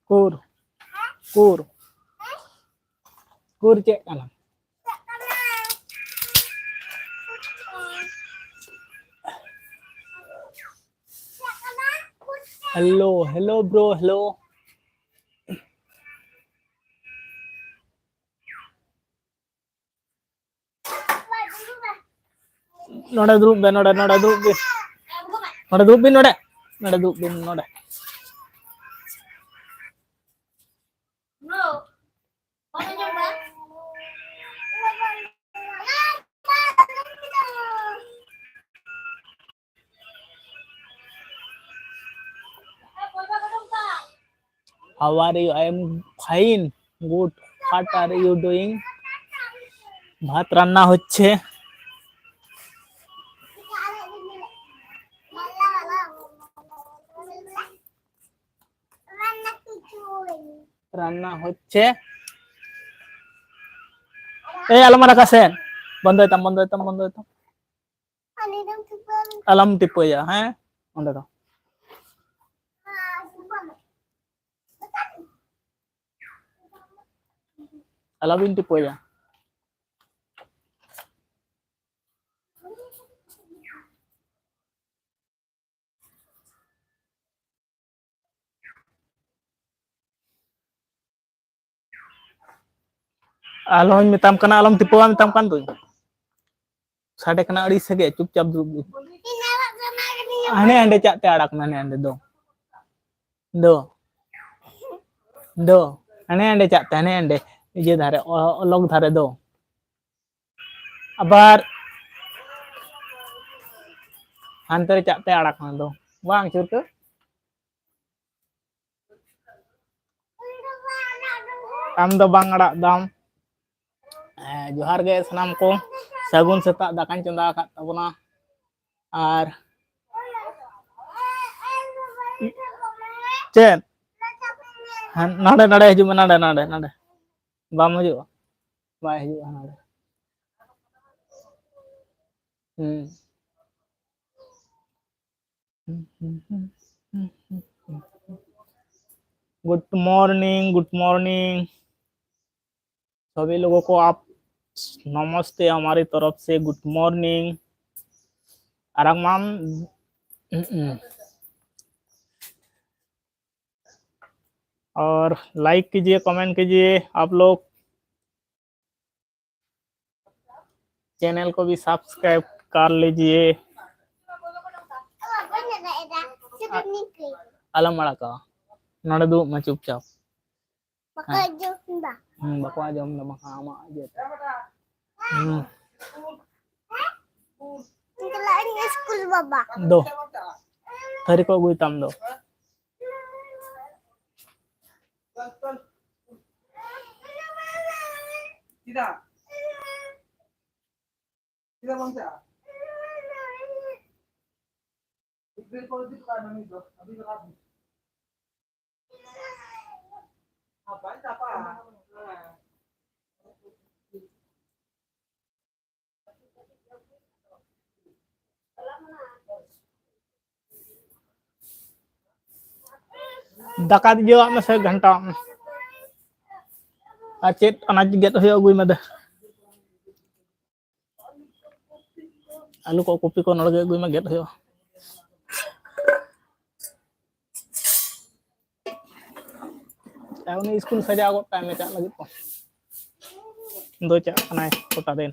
kur kur kur cek kana hello bro hello node dulu be node dulu be node dulu bin node dulu bin node how are you I am fine good what are you doing ভাত রান্না হচ্ছে রান্না হচ্ছে এই আলমারা Hassan বন্ধ হইতাম alam tipe ya heh onda to alabin tipe ya alon mitam kana alam tipe mitam kan tuh sade kana adi sege cupcap dulu ane cak te adak mane ande do ane cak te ane je dhare log dhare do abar hantar cak te adak mane do bang cur ke am do bang adak dam johar ge sanam ko sagun setak dakan chonda akat tabona ar chen nade hijuma nade bam hijua bai hijua nade good morning सभी लोगों को आप नमस्ते हमारी तरफ से good morning आराम और लाइक कीजिए कमेंट कीजिए आप लोग चैनल को भी सब्सक्राइब कर लीजिए alam malaka nada du ma cupcap bako aja na makama aja school baba do tadi ko gue tam do tidak bangsa बिल्कुल भी काम नहीं दो अभी लगा apa daka dijo ama sa घंटा acet anak get hoyo gue mada alu ko kopi ko nolage gue ma get hoyo उन्हें school सजा को टाइम में लगे को दो चाय कोटा दिन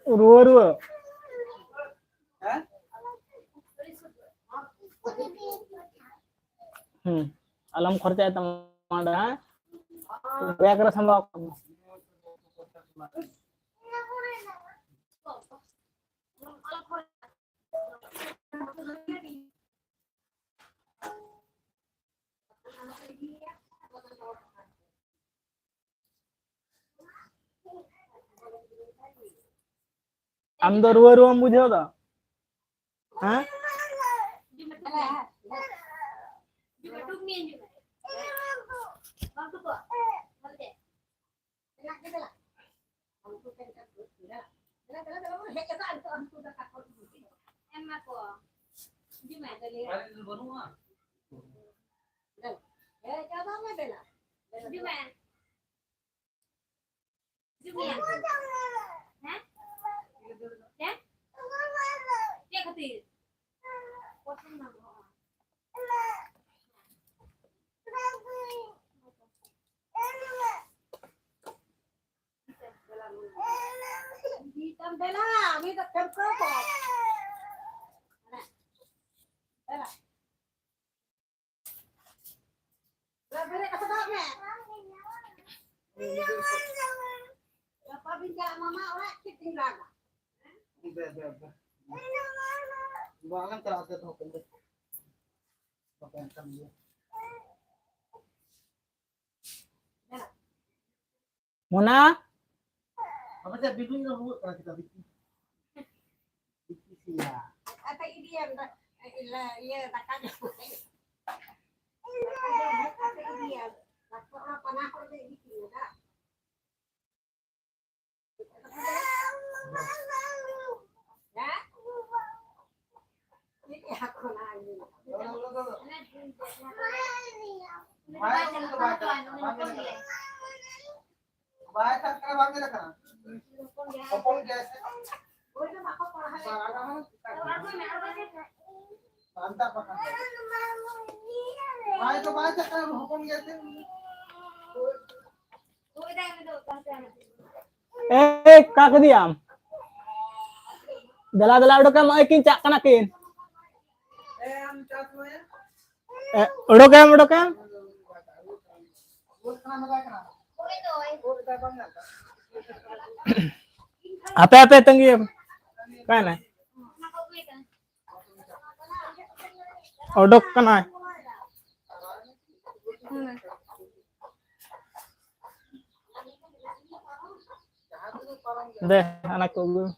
Ruwa ruwa. Alam khorcha tamada. Gaya kara sambal. हम तो रुआ रुआ मुझे होता हाँ Mona apa sih bingung nggak bu kalau kita bikin ya apa ini ya iya takkan kak diam dala dala udah kamu ikin cak kanakin udah kam apa tenggi kan odok kan deh anakku gue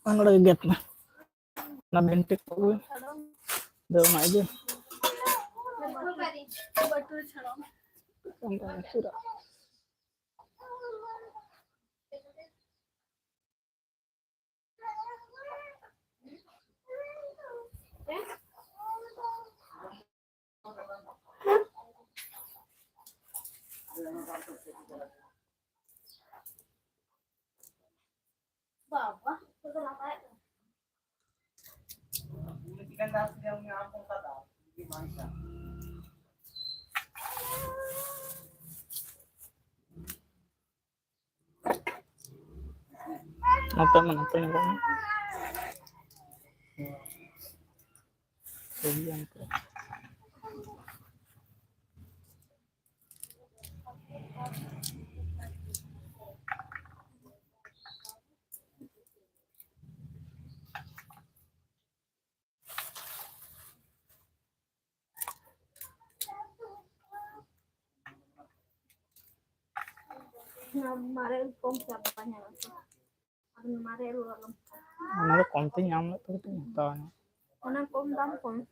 kan udah get na bentik gue udah aja Nonton nonton kok. Iya. Kemarin kom siapa tanya lagi? Kemarin lu lagi. Mana konten nyamuk tuh itu tahu. Mana kom dam kom.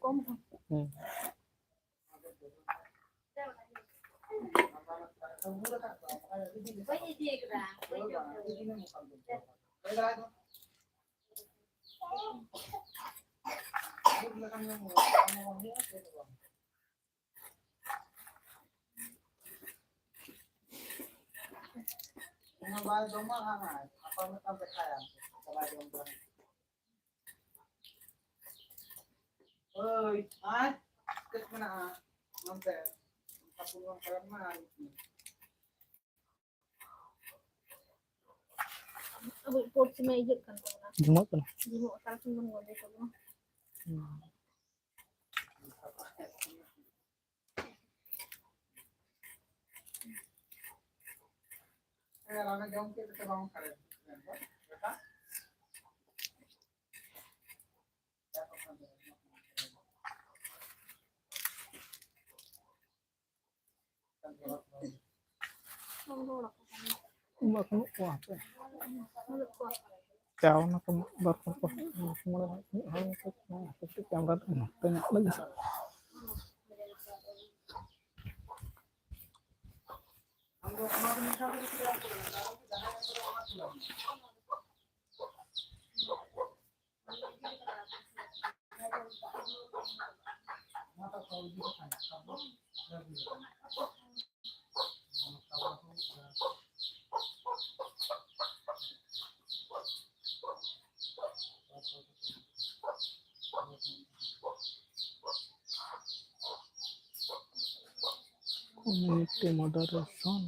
Abu porsi meja kan mana? Jemuk kan. Jemuk tak nunggu deh kalau. Mbak kamu kuat ya. Jauh nak berkumpul semua hal itu yang banyak lagi. Community moderation.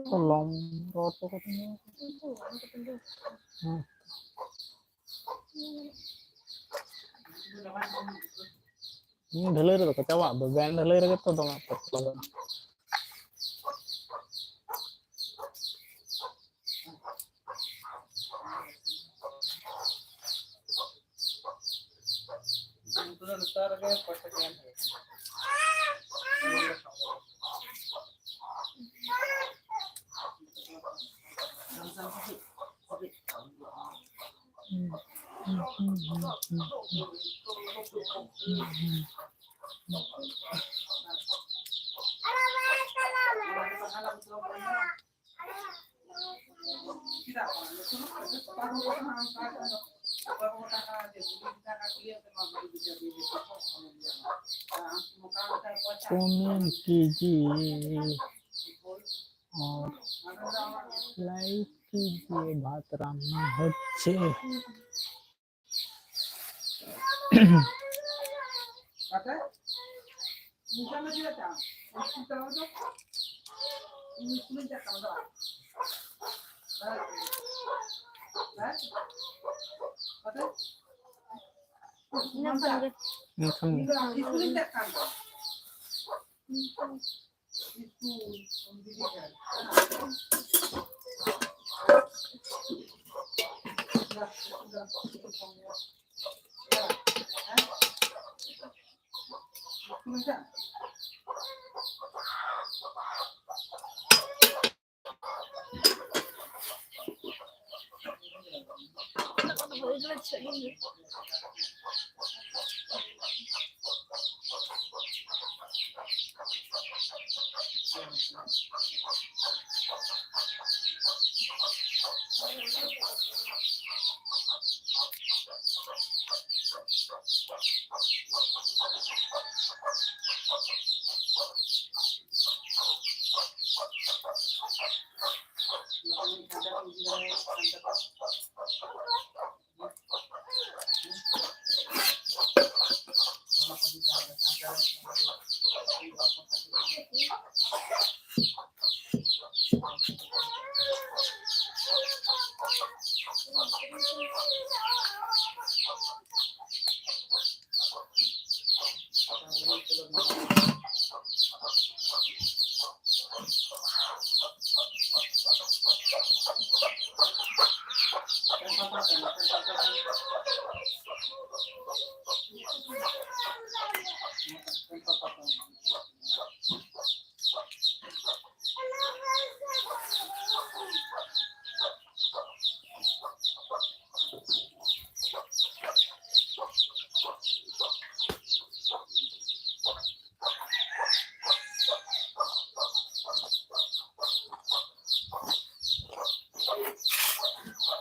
Kolom roto katanya. Ini ढलेर तो कचावा band ढलेर के तो apa kalau comment कीजिए और like कीजिए बात रान्ना হচ্ছে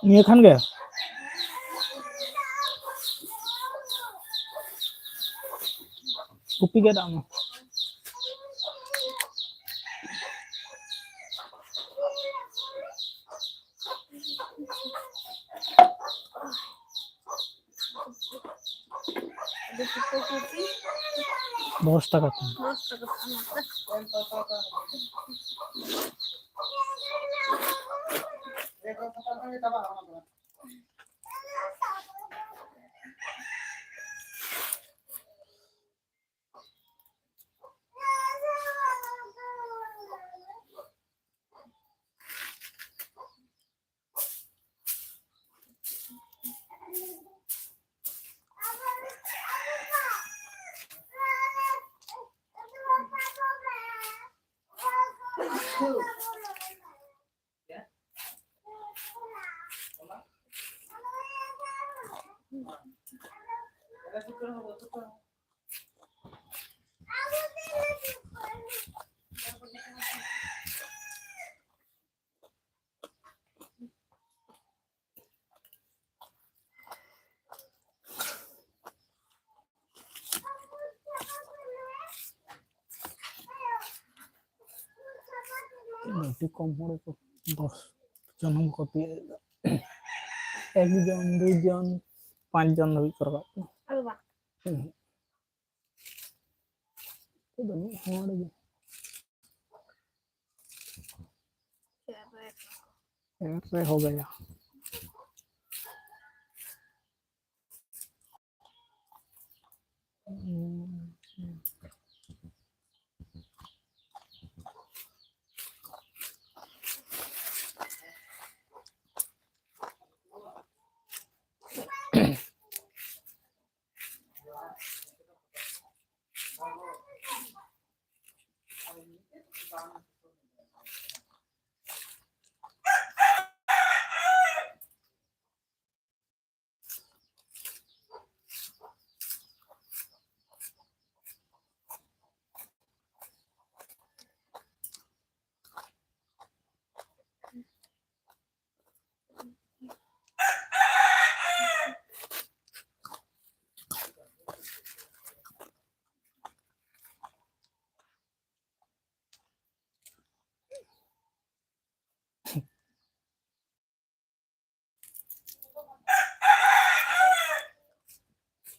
Ini kan gak? Kopi gak ada mah? Ada susu kopi, 10 টাকা তো। terus terus anak. Berarti kompor itu 10 জন kopi 1 জন 2 জন 5 জন lebih kurang Apa Pak? itu banyak semua lagi ऐसे हो गया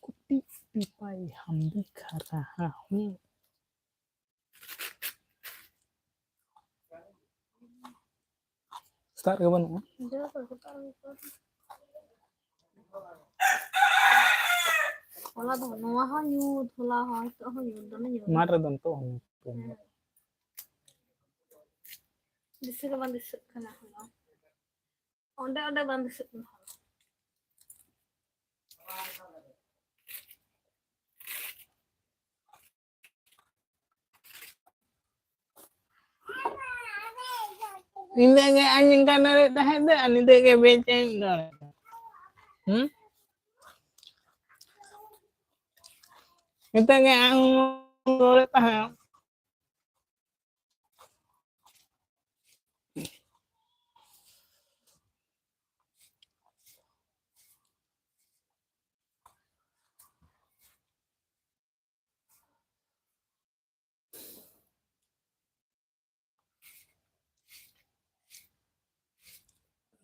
kopi pipai hamdi karaha start kapan Dia apa? Wala tuh, nuah hanyut, wala hanyut, hanyut, dan hanyut. mara dan to Disik kan disik kan aku. Onda band disik kan. Hindi ge anjing kan dari tahan deh, ani deh ge beceng deh. Kita ge ang dari tahan.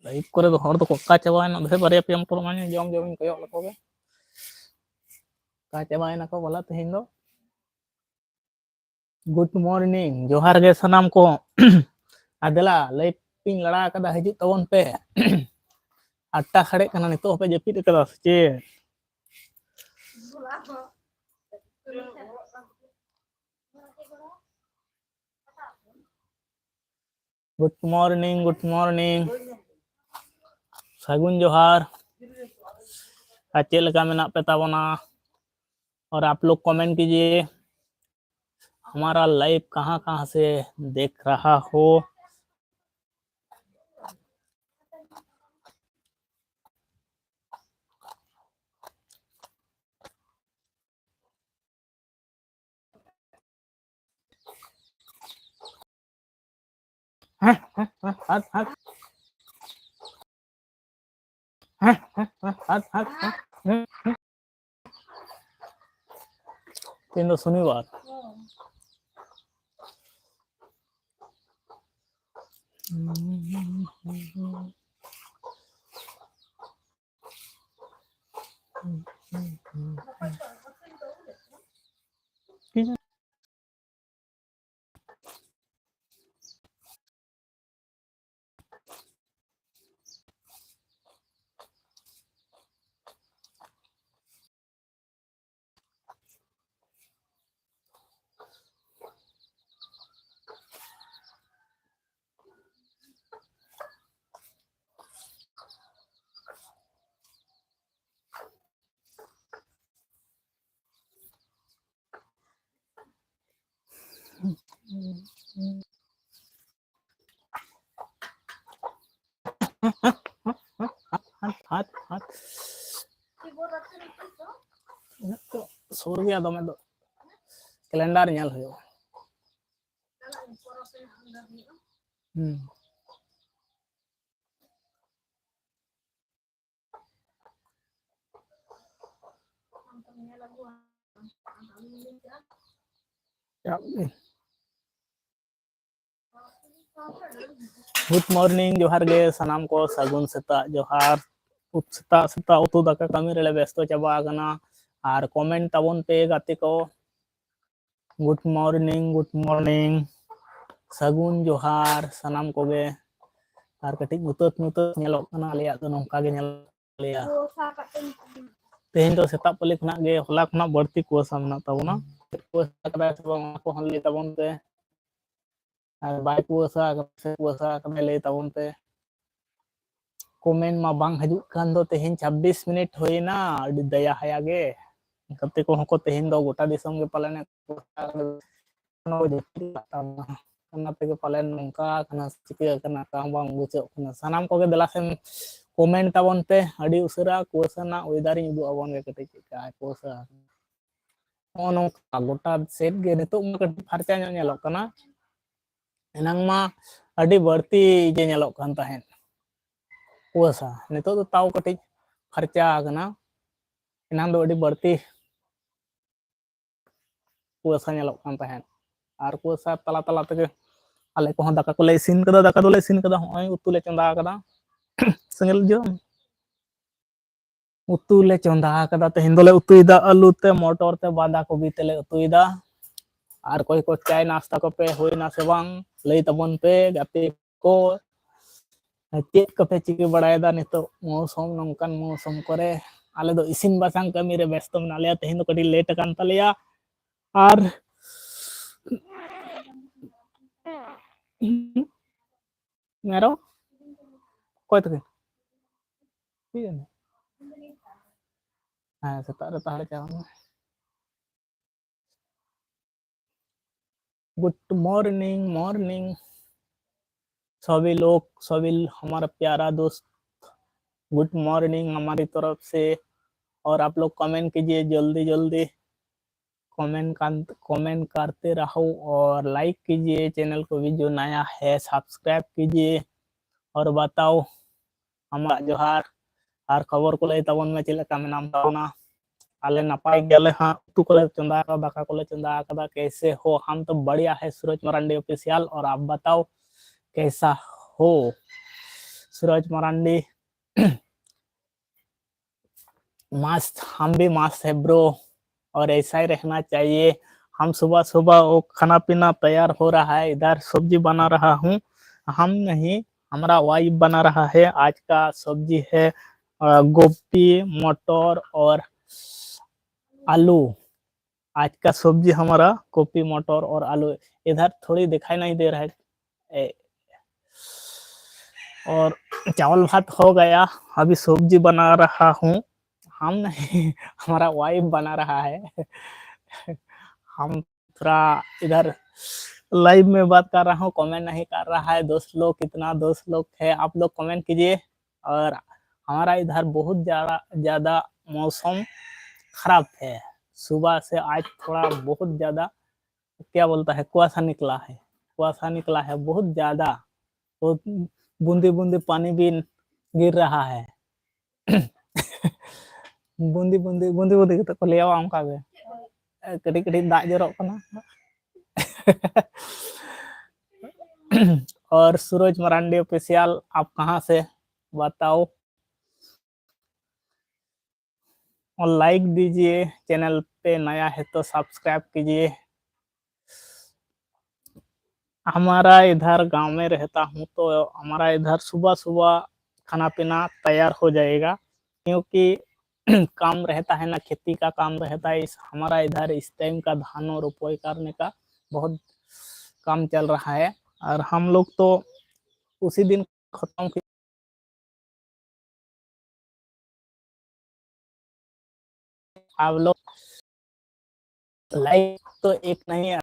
Live करे तो हर तो का चाबायना दे बारे पे हमको माने जम जम कोयो लको ge का चाबायना को बोला तेहिन दो गुड मॉर्निंग जोहार गे सनाम को आदेला लाइव पिंग लड़ा कदा हिजुग तबन पे 8टा खड़े कना नितो पे जपित कदा से गुड मॉर्निंग सगुन जोहार चेल का मेना पे ताबना और आप लोग कमेंट कीजिए हमारा लाइव कहाँ कहाँ से देख रहा हो। तीन तो शनिवार हाथ सुर गया दमे दो कैलेंडर ñal हुयो गुड मॉर्निंग जोहार गे सनाम को सगुन सेता जोहार सेता सेता उतु दाका कमी रे व्यस्त चाबा आगना और कमेंट ताबन पे गाते को गुड मॉर्निंग सगुन जोहार सनाम को गे और कटिक मुतत मुतत नेलो कना आलिया तो नोंका गे नेल लिया तेहेन तो सेता पले खना गे होला खना बढ़ती कुआसा मना ताबना कुआसा कदा सबा को हन ले ताबन पे और बाय कुआसा कने ले ताबन पे कमेंट मा बांग हजु कान दो तेहेन 26 मिनट होइना अडी दया हया गे कते को हको तेहेन दो गोटा दिसम गे पालन ᱚᱱᱟ ᱛᱮᱜᱮ ᱯᱟᱞᱮᱱ ᱱᱚᱝᱠᱟ ᱠᱟᱱᱟ ᱪᱤᱠᱟᱹ ᱠᱟᱱᱟ ᱠᱟ ᱵᱟᱝ ᱵᱩᱡᱷᱟᱹᱜ ᱠᱟᱱᱟ ᱥᱟᱱᱟᱢ ᱠᱚᱜᱮ ᱫᱮᱞᱟ ᱥᱮᱢ कमेंट ताबन पे अड़ी उसरा कुआसा ना वेदर उदू आबन गे कटे चिका कुआसा नोंका गोटा सेट गे नितो मा कटे फरचा नेलोक कना एनांग मा अड़ी बढ़ती जे नेलोक कान ताहेन कुआसा नितो तो ताव कटे फरचा कना एनांग दो अड़ी बढ़ती कुआसा नेलोक कान ताहेन और कुआसा तला तला तके आले को दाका को ले इसिन कदा दाका दोले इसिन कदा होय उतु ले चंदा कदा संगल जो उतु ले चंदा कदा तेहिन दोले उतुइदा आलू ते मटर ते बांधा कोबी तेले उतुइदा और कोई को चाय नाश्ता को पे होई ना से बांग लई तबन पे गाते को चेक कपे चिके बड़ायदा नितो मौसम नंकन मौसम करे आले दो इसिन बासांग कमी रे व्यस्त मना लिया तेहिन तो कडी लेट कान तलिया और मेरो कोई तके ठीक है हाँ सेता रे ताहले चावा गुड मॉर्निंग सभी हमारा प्यारा दोस्त, गुड मॉर्निंग हमारी तरफ से। और आप लोग कमेंट कीजिए, जल्दी जल्दी कमेंट करते रहो और लाइक कीजिए, चैनल को भी जो नया है सब्सक्राइब कीजिए। और बताओ हमारा जोहार और खबर को लई तबन में चिले का नाम ताना आले नपाई गेले हाँ तू को चंदा का दाका को चंदा का कैसे हो? हम तो बढ़िया है, सूरज मरांडी ऑफिशियल। और आप बताओ कैसा हो सूरज मरांडी? मस्त, हम भी मस्त है ब्रो, और ऐसा ही रहना चाहिए। हम सुबह सुबह वो खाना पीना तैयार हो रहा है, इधर सब्जी बना रहा हूँ। हम नहीं, हमारा वाइफ बना रहा है। आज का सब्जी है गोभी, मटर और आलू। आज का सब्जी हमारा गोभी, मटर और आलू। इधर थोड़ी दिखाई नहीं दे रहा है। और चावल भात हो गया, अभी सब्जी बना रहा हूँ। हम नहीं, हमारा वाइफ बना रहा है। हम थोड़ा इधर लाइव में बात कर रहा हूँ, कमेंट नहीं कर रहा है। दोस्त लोग, कितना दोस्त लोग है आप लोग कमेंट कीजिए। और हमारा इधर बहुत ज्यादा मौसम खराब है। सुबह से आज थोड़ा बहुत ज्यादा क्या बोलता है, कुआसा निकला है, कुआसा निकला है बहुत ज्यादा। तो बूंदी बूंदी पानी भी गिर रहा है। बूंदी बूंदी बूंदी बूंदी तो को लिया हमका बे कड़ी कड़ी दाग जरक कना। और सूरज मरांडी ऑफिशियल, आप कहाँ से बताओ? और लाइक दीजिए, चैनल पे नया है तो सब्सक्राइब कीजिए। हमारा इधर गांव में रहता हूँ तो हमारा इधर सुबह सुबह खाना पीना तैयार हो जाएगा, क्योंकि काम रहता है ना, खेती का काम रहता है। हमारा इधर इस टाइम का धान और रोपाई करने का बहुत काम चल रहा है। और हम लोग तो उसी दिन खत्म किया। आप लोग लाइक तो एक नहीं,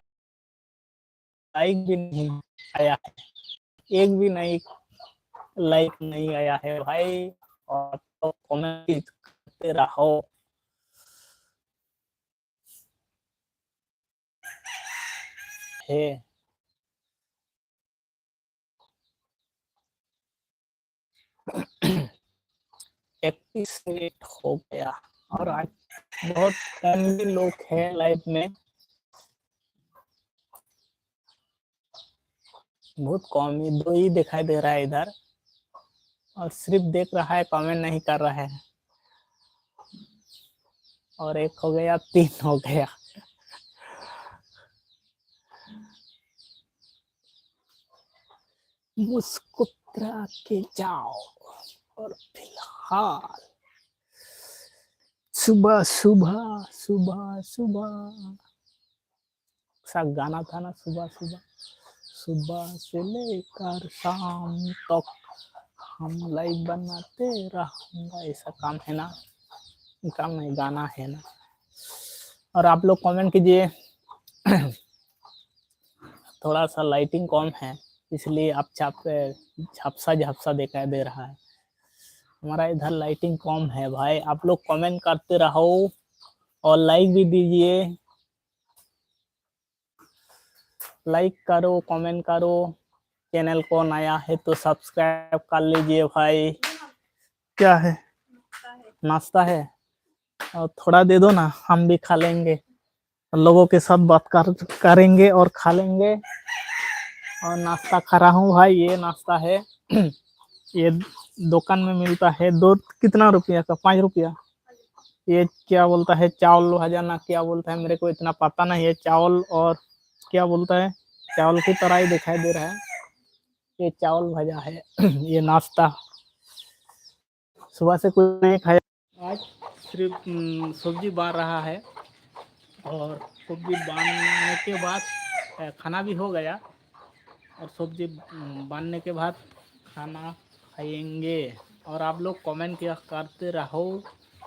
लाइक भी नहीं आया है, एक भी नहीं लाइक नहीं आया है भाई। और तो कमेंट करते रहो। है 31 मिनट हो गया, और आज बहुत कम ही लोग हैं लाइव में, बहुत कम ही, 2 ही दिखाई दे रहा है इधर। और सिर्फ देख रहा है, कमेंट नहीं कर रहा है। और एक हो गया, 3 हो गया। मुस्कुरा के जाओ। और फिलहाल सुबह सुबह सुबह सुबह सा गाना था ना, सुबह सुबह, सुबह से लेकर शाम तक हम लाइव बनाते रहूंगा, ऐसा काम है ना, काम नहीं गाना है ना। और आप लोग कमेंट कीजिए। थोड़ा सा लाइटिंग कम है, इसलिए आप झपसा झपसा दिखाई दे रहा है। हमारा इधर लाइटिंग कम है भाई। आप लोग कमेंट करते रहो और लाइक भी दीजिए। लाइक करो, कमेंट करो, चैनल को नया है तो सब्सक्राइब कर लीजिए भाई। क्या है? नाश्ता है? और थोड़ा दे दो ना, हम भी खा लेंगे, लोगों के साथ बात करेंगे और खा लेंगे। और नाश्ता खा रहा हूँ भाई, ये नाश्ता है। ये दुकान में मिलता है, दो कितना रुपया का, 5 रुपया। ये क्या बोलता है, चावल भजाना क्या बोलता है, मेरे को इतना पता नहीं है। चावल और क्या बोलता है, चावल की तरह ही दिखाई दे रहा है। ये चावल भजा है। ये नाश्ता सुबह से कुछ नहीं खाया, आज सिर्फ सब्जी बन रहा है। और सब्जी बनने के बाद खाना भी हो गया, और सब्जी बनने के बाद खाना खाएंगे। और आप लोग कमेंट क्या करते रहो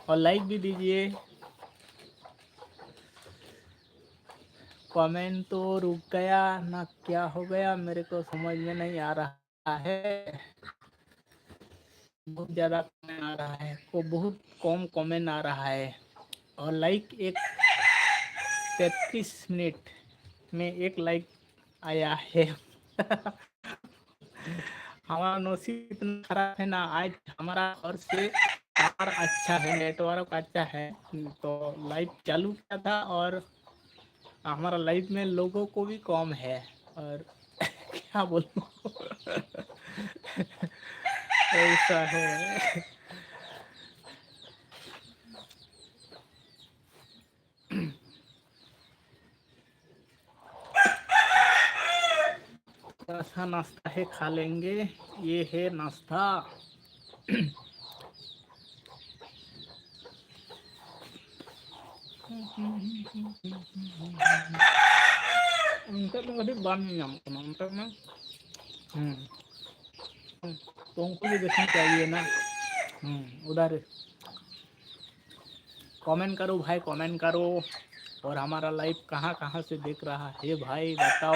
और लाइक भी दीजिए। कमेंट तो रुक गया ना, क्या हो गया मेरे को समझ में नहीं आ रहा। है, बहुत ज़्यादा कमेंट आ रहा है, को बहुत कम कमेंट आ रहा है, और लाइक एक 33 मिनट में एक लाइक आया है। हमारा नसीब इतना खराब है ना, आज हमारा घर से टावर अच्छा है, नेटवर्क अच्छा है, तो लाइव चालू किया था और हमारा लाइव में लोगों को भी कम है, और क्या बोलूं। ऐसा है। ऐसा नाश्ता है, खा लेंगे, ये है नाश्ता। untuk tadi banyak untuk ना तुमको भी देखना चाहिए ना। उधर कमेंट करो भाई, कमेंट करो, और हमारा लाइव कहाँ कहाँ से देख रहा है भाई बताओ।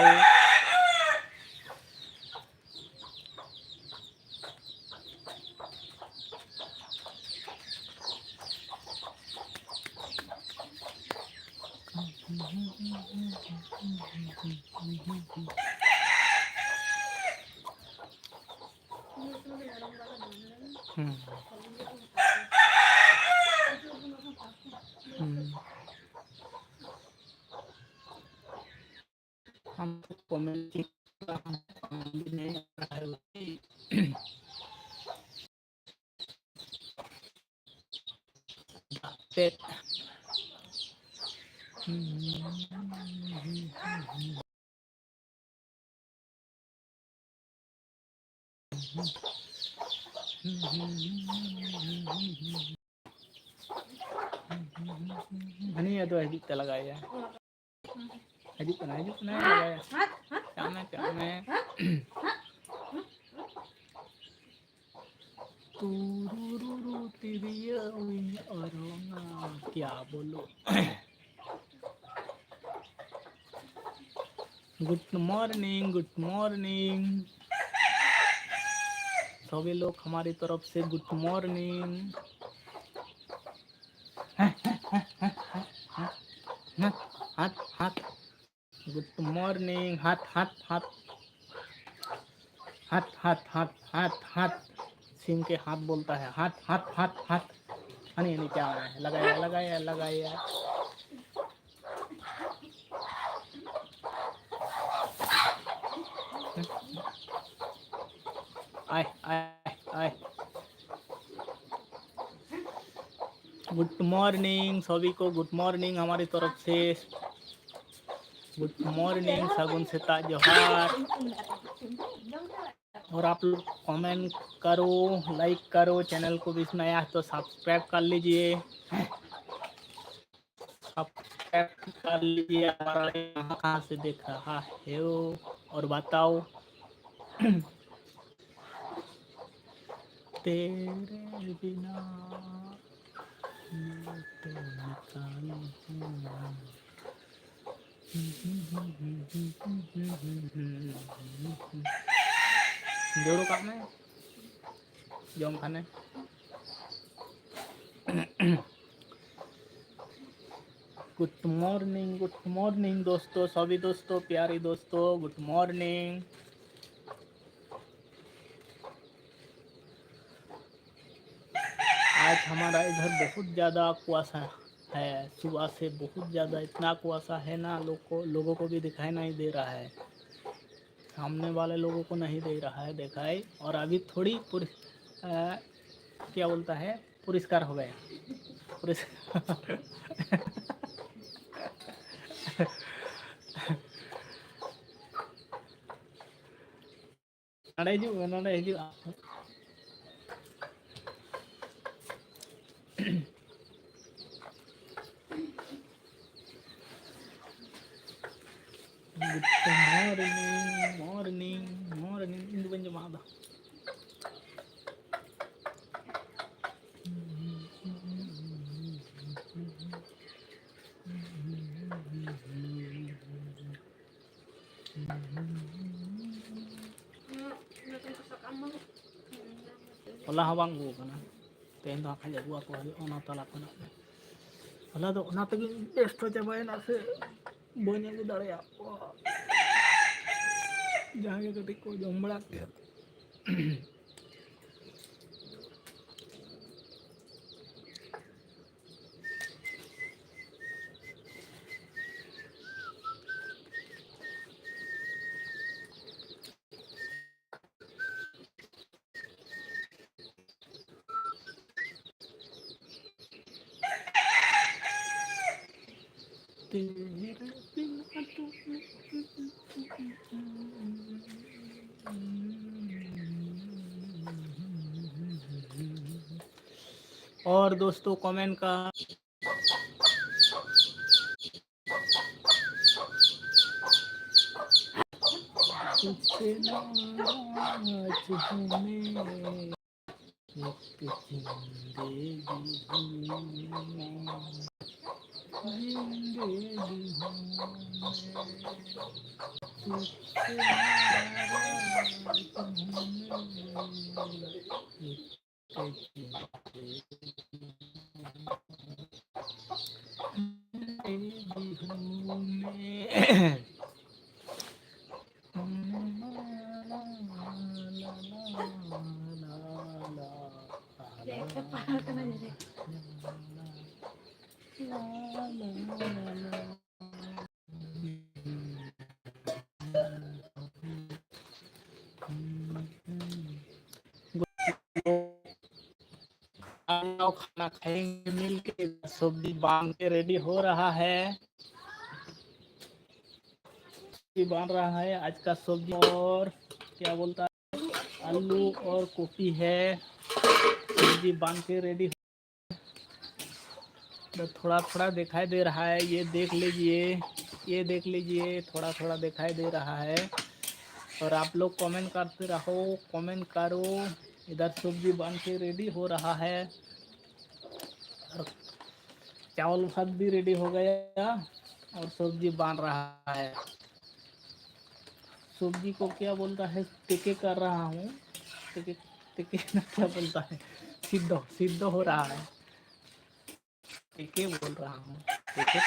हम कमेंट नहीं आ रहा है भाई। नहीं है तो हजी लगाया हजी लगाया क्या मैं क्या बोलो। गुड मॉर्निंग, गुड मॉर्निंग सभी लोग, हमारी तरफ से गुड मॉर्निंग। हाथ हाथ गुड मॉर्निंग, हाथ हाथ हाथ हाथ हाथ हाथ हाथ हाथ सिंह के हाथ बोलता है, हाथ हाथ हाथ हाथ। हनी क्या है, लगाया लगाया लगाया। आए आए आए। गुड मॉर्निंग सभी को, गुड मॉर्निंग हमारी तरफ से। गुड मॉर्निंग, सगुन सेता जोहार। और आप लोग कमेंट करो, लाइक करो, चैनल को भी नया है तो सब्सक्राइब कर लीजिए, सब्सक्राइब कर लीजिए। हमारा यहाँ कहाँ से देख रहा है और बताओ। तेरे बिना मैं तो निकाली जोड़ो काम है जोम खाने। गुड मॉर्निंग दोस्तों, सभी दोस्तों, प्यारे दोस्तों, गुड मॉर्निंग। आज हमारा इधर बहुत ज़्यादा कुआसा है, सुबह से बहुत ज़्यादा, इतना कुआसा है ना, लोगों को भी दिखाई नहीं दे रहा है, सामने वाले लोगों को नहीं दे रहा है दिखाई। और अभी थोड़ी क्या बोलता है, पुरस्कार हो गया, पुरस्कार। नड़े हिजू गुड मॉर्निंग मॉर्निंग इंदु बन जमा होला ᱦᱚᱸ ᱵᱟᱝ ᱟᱹᱜᱩ ᱟᱠᱟᱱᱟ ᱛᱮᱦᱮᱧ ᱫᱚ ᱦᱟᱸᱜ ᱟᱹᱜᱩ ᱟᱠᱚ ᱦᱩᱭᱩᱜᱼᱟ ᱚᱱᱟ ᱛᱟᱞᱟ ᱠᱷᱚᱱᱟᱜ ᱦᱚᱞᱟ ᱫᱚ ᱚᱱᱟ ᱛᱮᱜᱮ ᱵᱮᱥᱛᱚ ᱪᱟᱵᱟᱭᱮᱱᱟ ᱥᱮ ᱵᱟᱹᱧ ᱟᱹᱜᱩ ᱫᱟᱲᱮᱭᱟᱜ ᱠᱚᱣᱟ ᱡᱟᱦᱟᱸ ᱜᱮ ᱠᱟᱹᱴᱤᱡ ᱠᱚ ᱡᱚᱢ ᱵᱟᱲᱟ ᱠᱮᱫ और दोस्तों कमेंट का तुझसे नाराज हूँ मैं एक जिंदगी हूँ जिंदगी हूँ मैं तुझसे नाराज हूँ मैं देखते पहाड़ का नजारे खाना खाएंगे मिल के सब्जी बांध के रेडी हो रहा है बन रहा है आज का सब्जी और क्या बोलता है आलू और कॉफी है सब्जी बांध के रेडी तो थोड़ा थोड़ा दिखाई दे रहा है ये देख लीजिए थोड़ा थोड़ा दिखाई दे रहा है और आप लोग कमेंट करते रहो कमेंट करो इधर सब्जी बन के रेडी हो रहा है और चावल भात भी रेडी हो गया और सब्जी बन रहा है सब्जी को क्या बोलता है टिके कर रहा हूँ टिके टिके ना क्या बोलता है सिद्ध सिद्ध हो रहा है टिके बोल रहा हूँ टिके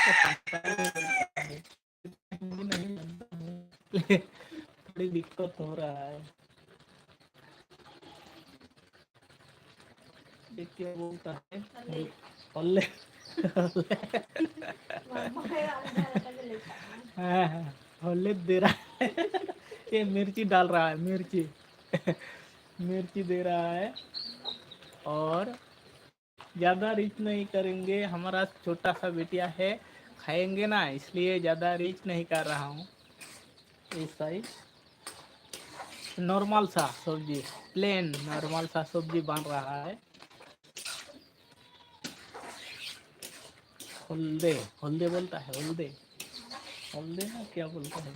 तो नहीं जानता हूँ थोड़ी दिक्कत हो रहा है ये क्या बोलता है हल्ले हल्ले दे रहा है ये मिर्ची डाल रहा है मिर्ची मिर्ची दे रहा है और ज़्यादा रिच नहीं करेंगे हमारा छोटा सा बेटिया है खाएंगे ना इसलिए ज़्यादा रिच नहीं कर रहा हूँ ऐसा ही नॉर्मल सा सब्जी प्लेन नॉर्मल सा सब्जी बन रहा है हल्दे हल्दे बोलता है हल्दे हल्दे ना क्या बोलता है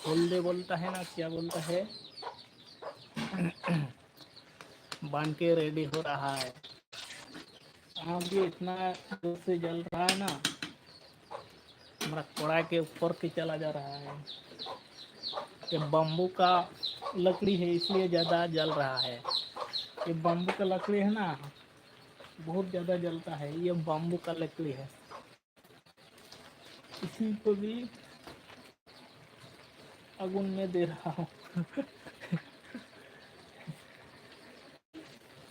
हल्दे बोलता है ना क्या बोलता है बन के रेडी हो रहा है आग भी इतना जोर से जल रहा है ना हमारा कढ़ाई के ऊपर के चला जा रहा है ये बम्बू का लकड़ी है इसलिए ज़्यादा जल रहा है ये बम्बू का लकड़ी है ना बहुत ज़्यादा जलता है ये बम्बू का लकड़ी है इसी को भी अगुन में दे रहा हूँ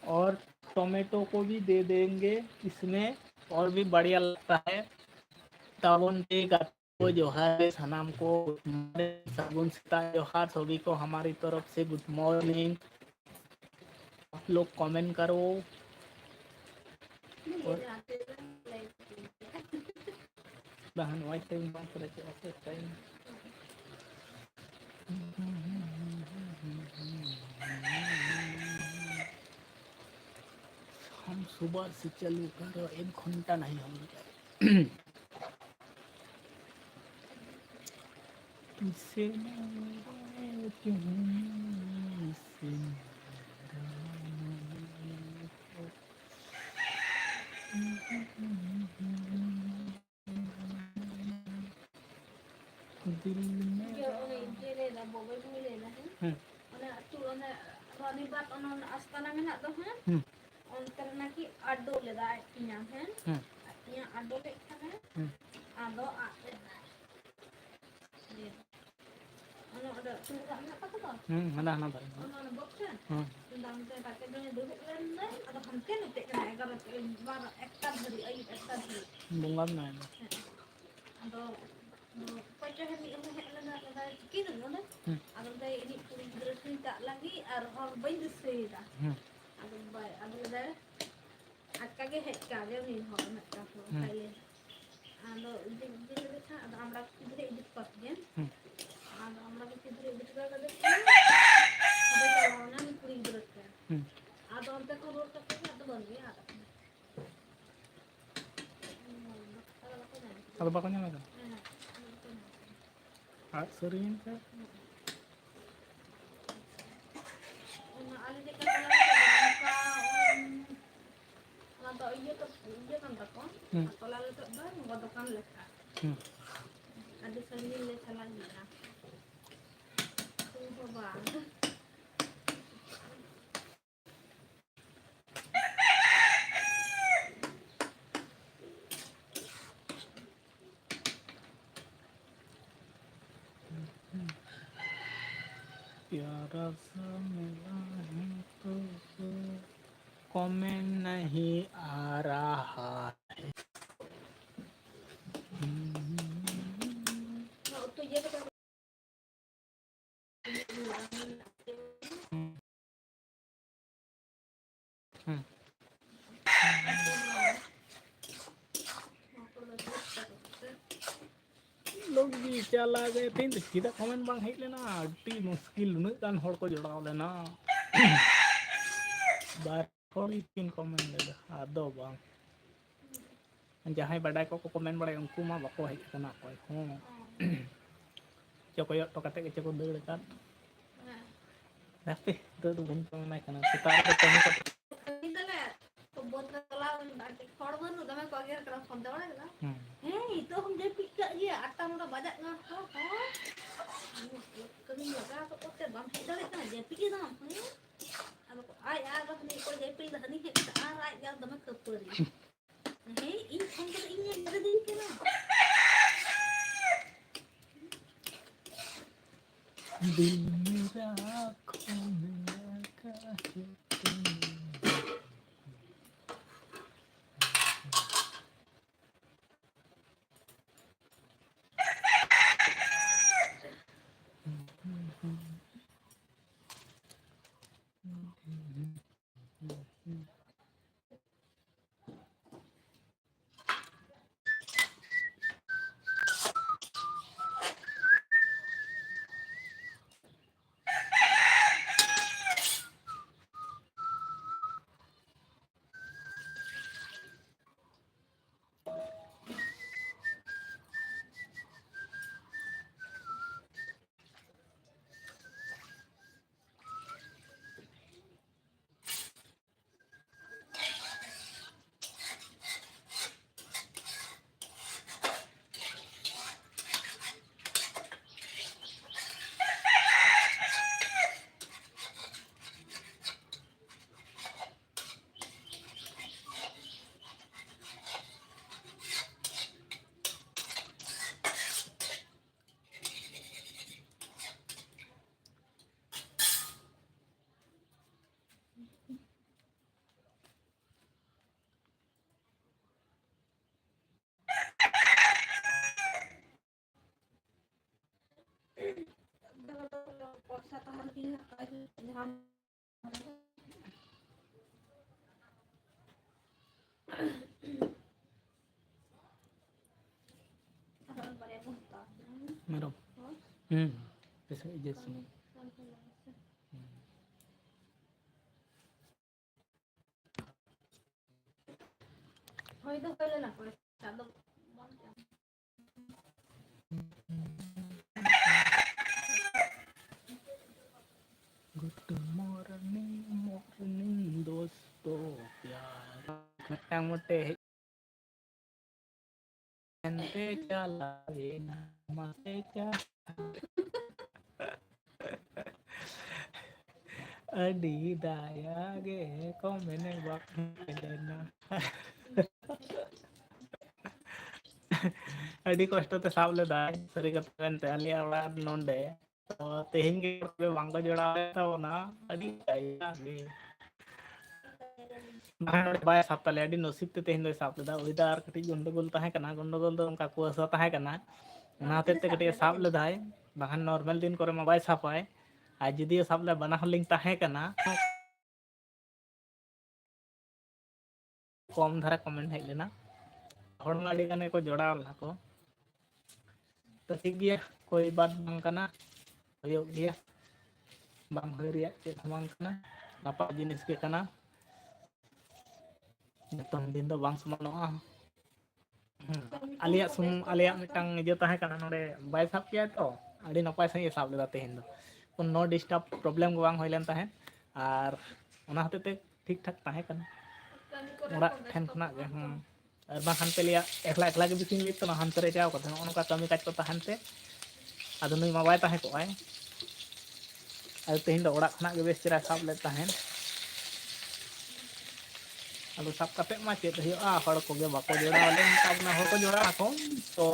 और टोमेटो को भी दे देंगे इसमें और भी बढ़िया लगता है तावन को जोहार सनाम को सगुन सीता जोहार सभी को हमारी तरफ से गुड मॉर्निंग आप लोग कमेंट करो बहन वैसे बात करे हम सुबह से चालू करो 1 घंटा नहीं हो गया तुझसे नाराज हूँ दिल में जो उन्हें जेले दा बोबे मिले दा है उन्हें तू उन्हें रानी बात उन्हें अस्ताना में ना तो है उनकर ना कि अड्डो ले दा इन्या है इन्या अड्डो ले खाने आदो आते उन्हें अड्डो तू रानी apa tu kan ada ada udah boxnya tentang saya pakai dengan duduk lain atau hampir nanti kena agar bar ektar hari ayu ektar hari bunga main atau pecah hari ini ada kita mana agar saya ini kulit terus tak lagi arhar bayi disida agar bayi agar saya akage het kaje nih hor nak kafu kaile ado jadi kan ada amra kita edit pasnya ada amra kita edit kada ada kalau nang kulit terus ada orang tak koror tak ada bagi ada kalau bakonya mana sering kan ali dekat kalau atau iya kan takon atau lalu tak bar ngodokan leka ada salin le salani na tu ba प्यारा सा मिला है तो comment नहीं आ रहा है तो ये तो लोग भी चला गए थे तो सीधा कमेंट बांग हेट लेना अति मुश्किल नुक गान हड़ को जोड़ाव लेना बार थोड़ी तीन कमेंट ले आदो बांग जहां बड़ाई को कमेंट बड़ाई उनको मा बाको हेट करना कोई हो चोको तो कते के चोको दड़ का tapi itu bukan pemain karena kita ada kami तो बहुत कला खड़ बन तो मैं कॉल कर फोन दे वाला हे तो हम जे पिक कर ये आटा मोटा बजा ना हो कभी लगा तो ओते बम हे दले का जे पिक ना अब आ यार बस नहीं कोई जे पिक हनी के आ रहा यार दम कपरी हे इन फोन के इन ये दिन के ना दिल मेरा आँखों में लगा है puasa tahan ini jam Meron. Besok aja semua. Oh itu kalian lah, satu. Good morning दोस्तों प्यार खट्टा मोटे ente chalagena mate cha adi daya ge komene bak dena adi kosto te sab le dai sari kata ente alia orar nonde to tehin ge bang ko joda ta na adi daya ge ᱵᱟᱭ ᱥᱟᱵ ᱛᱟᱞᱮᱭᱟ ᱟᱹᱰᱤ ᱱᱚᱥᱤᱵ ᱛᱮ ᱛᱮᱦᱮᱧ ᱫᱚᱭ ᱥᱟᱵ ᱞᱮᱫᱟ weather ᱠᱟᱹᱴᱤᱡ ᱜᱚᱱᱰᱳᱜᱳᱞ ᱛᱟᱦᱮᱸ ᱠᱟᱱᱟ ᱜᱚᱱᱰᱳᱜᱳᱞ ᱫᱚ ᱚᱱᱠᱟ ᱠᱩᱣᱟᱹᱥᱟ ᱛᱟᱦᱮᱸ ᱠᱟᱱᱟ ᱚᱱᱟ ᱦᱚᱛᱮᱡ ᱛᱮ ᱠᱟᱹᱴᱤᱡ ᱥᱟᱵ ᱞᱮᱫᱟᱭ ᱵᱟᱠᱷᱟᱱ ᱱᱚᱨᱢᱟᱞ ᱫᱤᱱ ᱠᱚᱨᱮ ᱢᱟ ᱵᱟᱭ ᱥᱟᱵᱟᱭ ᱟᱨ ᱡᱩᱫᱤ ᱥᱟᱵ ᱞᱮ ᱵᱟᱱᱟ ᱦᱚᱲ ᱞᱤᱧ ᱛᱟᱦᱮᱸ ᱠᱟᱱᱟ ᱠᱚᱢ ᱫᱷᱟᱨᱟ ᱠᱚᱢᱮᱱᱴ ᱦᱮᱡ ᱞᱮᱱᱟ ᱦᱚᱲ ᱢᱟ ᱟᱹᱰᱤ ᱜᱟᱱ ᱜᱮᱠᱚ ᱡᱚᱲᱟᱣ ᱞᱮᱱᱟ ᱠᱚ ᱛᱚ ᱴᱷᱤᱠ ᱜᱮᱭᱟ ᱠᱳᱭ ᱵᱟᱛ ᱵᱟᱝ ᱠᱟᱱᱟ ᱦᱩᱭᱩᱜ ᱜᱮᱭᱟ ᱵᱟᱝ ᱦᱩᱭ ᱨᱮᱭᱟᱜ ᱪᱮᱫ ᱦᱚᱸ ᱵᱟᱝ ᱠᱟᱱᱟ ᱱᱟᱯᱟᱭ ᱡᱤᱱᱤᱥ ᱜᱮ ᱠᱟᱱᱟ ᱱᱤᱛᱚᱝ ᱫᱤᱱ ᱫᱚ ᱵᱟᱝ ᱥᱚᱢᱟᱱᱚᱜᱼᱟ ᱟᱞᱮᱭᱟᱜ ᱢᱤᱫᱴᱟᱝ ᱤᱭᱟᱹ ᱛᱟᱦᱮᱸ ᱠᱟᱱᱟ ᱱᱚᱰᱮ ᱵᱟᱭ ᱥᱟᱵ ᱠᱮᱭᱟ ᱛᱚ ᱟᱹᱰᱤ ᱱᱟᱯᱟᱭ ᱥᱟᱺᱦᱤᱡ ᱮ ᱥᱟᱵ ᱞᱮᱫᱟ ᱛᱮᱦᱮᱧ ᱫᱚ ᱱᱳ ᱰᱤᱥᱴᱟᱵ ᱯᱨᱚᱵᱞᱮᱢ ᱜᱮ ᱵᱟᱝ ᱦᱩᱭ ᱞᱮᱱ ᱛᱟᱦᱮᱸᱫ ᱟᱨ ᱚᱱᱟ ᱦᱚᱛᱮᱡ ᱛᱮ ᱴᱷᱤᱠ ᱴᱷᱟᱠ ᱛᱟᱦᱮᱸ ᱠᱟᱱᱟ ᱚᱲᱟᱜ ᱴᱷᱮᱱ ᱠᱷᱚᱱᱟᱜ ᱜᱮ ᱟᱨ ᱵᱟᱝᱠᱷᱟᱱ ᱯᱮ ᱞᱟᱹᱭᱟ ᱮᱠᱞᱟ ᱮᱠᱞᱟ ᱜᱮ ᱵᱤᱥᱤᱧ ᱞᱟᱹᱭ ᱛᱟᱢᱟ ᱦᱟᱱᱛᱮ ᱨᱮ ᱪᱟᱣ ᱠᱟᱛᱮ ᱱᱚᱜᱼᱚ ᱱᱚᱝᱠᱟ ᱠᱟᱹᱢᱤ ᱠᱟᱡᱽ ᱠᱚ ᱛᱟᱦᱮᱱ ᱛᱮ ᱟᱫᱚ ᱱᱩᱭ ᱢᱟ ᱵᱟᱭ ᱛᱟᱦᱮᱸ ᱠᱚᱜᱼᱟᱭ ᱟᱫᱚ ᱛᱮᱦᱮᱧ ᱫᱚ ᱚᱲᱟᱜ ᱠᱷᱚᱱᱟᱜ ᱜᱮ ᱵᱮᱥ ᱪᱮᱦᱨᱟ ᱥᱟᱵ ᱞᱮᱫ ᱛᱟᱦᱮᱸᱫ ᱟᱫᱚ ᱥᱟᱵ ᱠᱟᱛᱮᱫ ᱢᱟ ᱪᱮᱫ ᱦᱩᱭᱩᱜᱼᱟ ᱦᱚᱲ ᱠᱚᱜᱮ ᱵᱟᱠᱚ ᱡᱚᱲᱟᱣ ᱞᱮᱱ ᱛᱟᱵᱚᱱᱟ ᱦᱚᱲ ᱠᱚ ᱡᱚᱲᱟᱣ ᱟᱠᱚ ᱛᱚ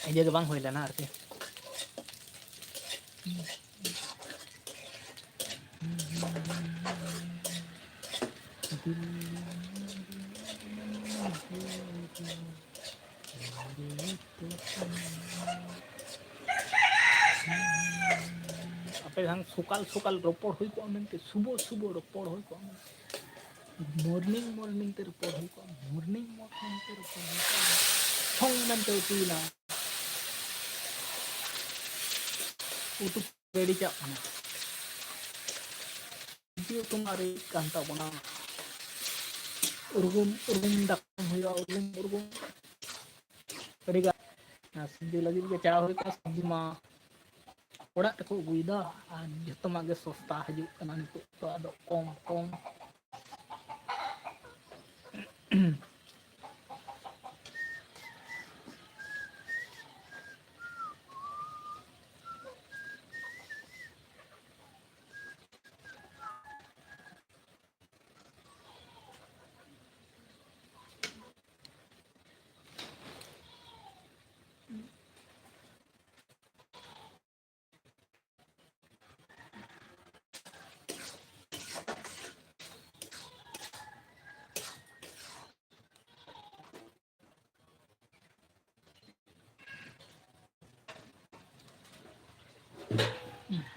ᱤᱭᱟᱹ ᱜᱮ ᱵᱟᱝ ᱦᱩᱭ ᱞᱮᱱᱟ ᱟᱨᱠᱤ ᱟᱯᱮ ᱡᱟᱦᱟᱸ ᱥᱚᱠᱟᱞ ᱥᱚᱠᱟᱞ ᱨᱚᱯᱚᱲ ᱦᱩᱭ ᱠᱚᱜᱼᱟ ᱢᱮᱱᱛᱮ ᱥᱩᱵᱚ ᱥᱩᱵᱚ ᱨᱚᱯᱚᱲ ᱦᱩᱭ ᱠᱚᱜᱼᱟ ᱢᱚᱨᱱᱤᱝ ᱢᱚᱨᱱᱤᱝ te ᱨᱚᱯᱚᱲ ᱦᱩᱭ ᱠᱚᱜᱼᱟ ᱢᱚᱨᱱᱤᱝ ᱢᱚᱨᱱᱤᱝ te ᱨᱚᱯᱚᱲ ᱦᱩᱭ ᱠᱚᱜᱼᱟ ᱪᱷᱚᱝ ᱢᱮᱱᱛᱮ ᱩᱛᱩᱭᱮᱱᱟ ᱩᱛᱩ ᱨᱮᱰᱤ ᱪᱟᱜ ᱠᱟᱱᱟ ᱩᱛᱩ ᱢᱟ ᱨᱮᱰᱤ ᱠᱟᱱ ᱛᱟᱵᱚᱱᱟ ᱩᱨᱜᱩᱢ ᱩᱨᱜᱩᱢ ᱫᱟᱠᱟ ᱦᱩᱭᱩᱜᱼᱟ ᱩᱨᱜᱩᱢ ᱟᱹᱰᱤ ᱜᱟᱱ ᱥᱚᱵᱽᱡᱤ ᱞᱟᱹᱜᱤᱫ ᱜᱮ ᱪᱟᱞᱟᱣ ᱦᱩᱭ ᱠᱚᱜᱼᱟ ᱥᱚᱵᱽᱡᱤ ᱢᱟ ᱚᱲᱟᱜ ᱛᱮᱠᱚ ᱟᱹᱜᱩᱭᱮᱫᱟ ᱟᱨ ᱡᱚᱛᱚᱢᱟᱜ ᱜᱮ ᱥᱚᱥᱛᱟ ᱦᱤᱡᱩᱜ ᱠᱟᱱᱟ ᱱᱤᱛᱚᱜ ᱫᱚ ᱟᱫᱚ ᱠᱚᱢ ᱠᱚᱢ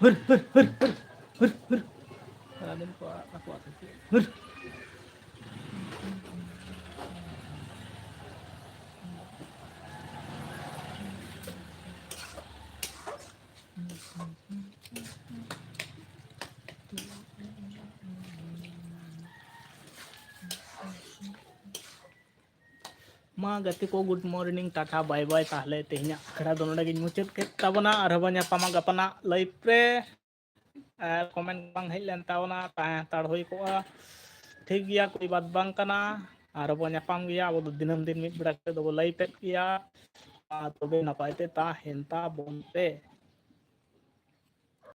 hur hur hur hur hur hur Raden ko aku atas hur मा गति को good morning tata bye bye ताहले तेहना अखड़ा दो नोडे गिन मुचाद के ताबना आरहबा ᱧᱟᱯᱟᱢᱟ गपना लाइव रे कमेंट बांग हेज लेन ताबना ताहें ताड़ होई कोआ ठीक गया कोई बात बांग कना आरहबा ᱧᱟᱯᱟम गया अब दिनम दिन मिद बेड़ा के दो लाइव पेट किया तबे नपायते ता हेनता बोनते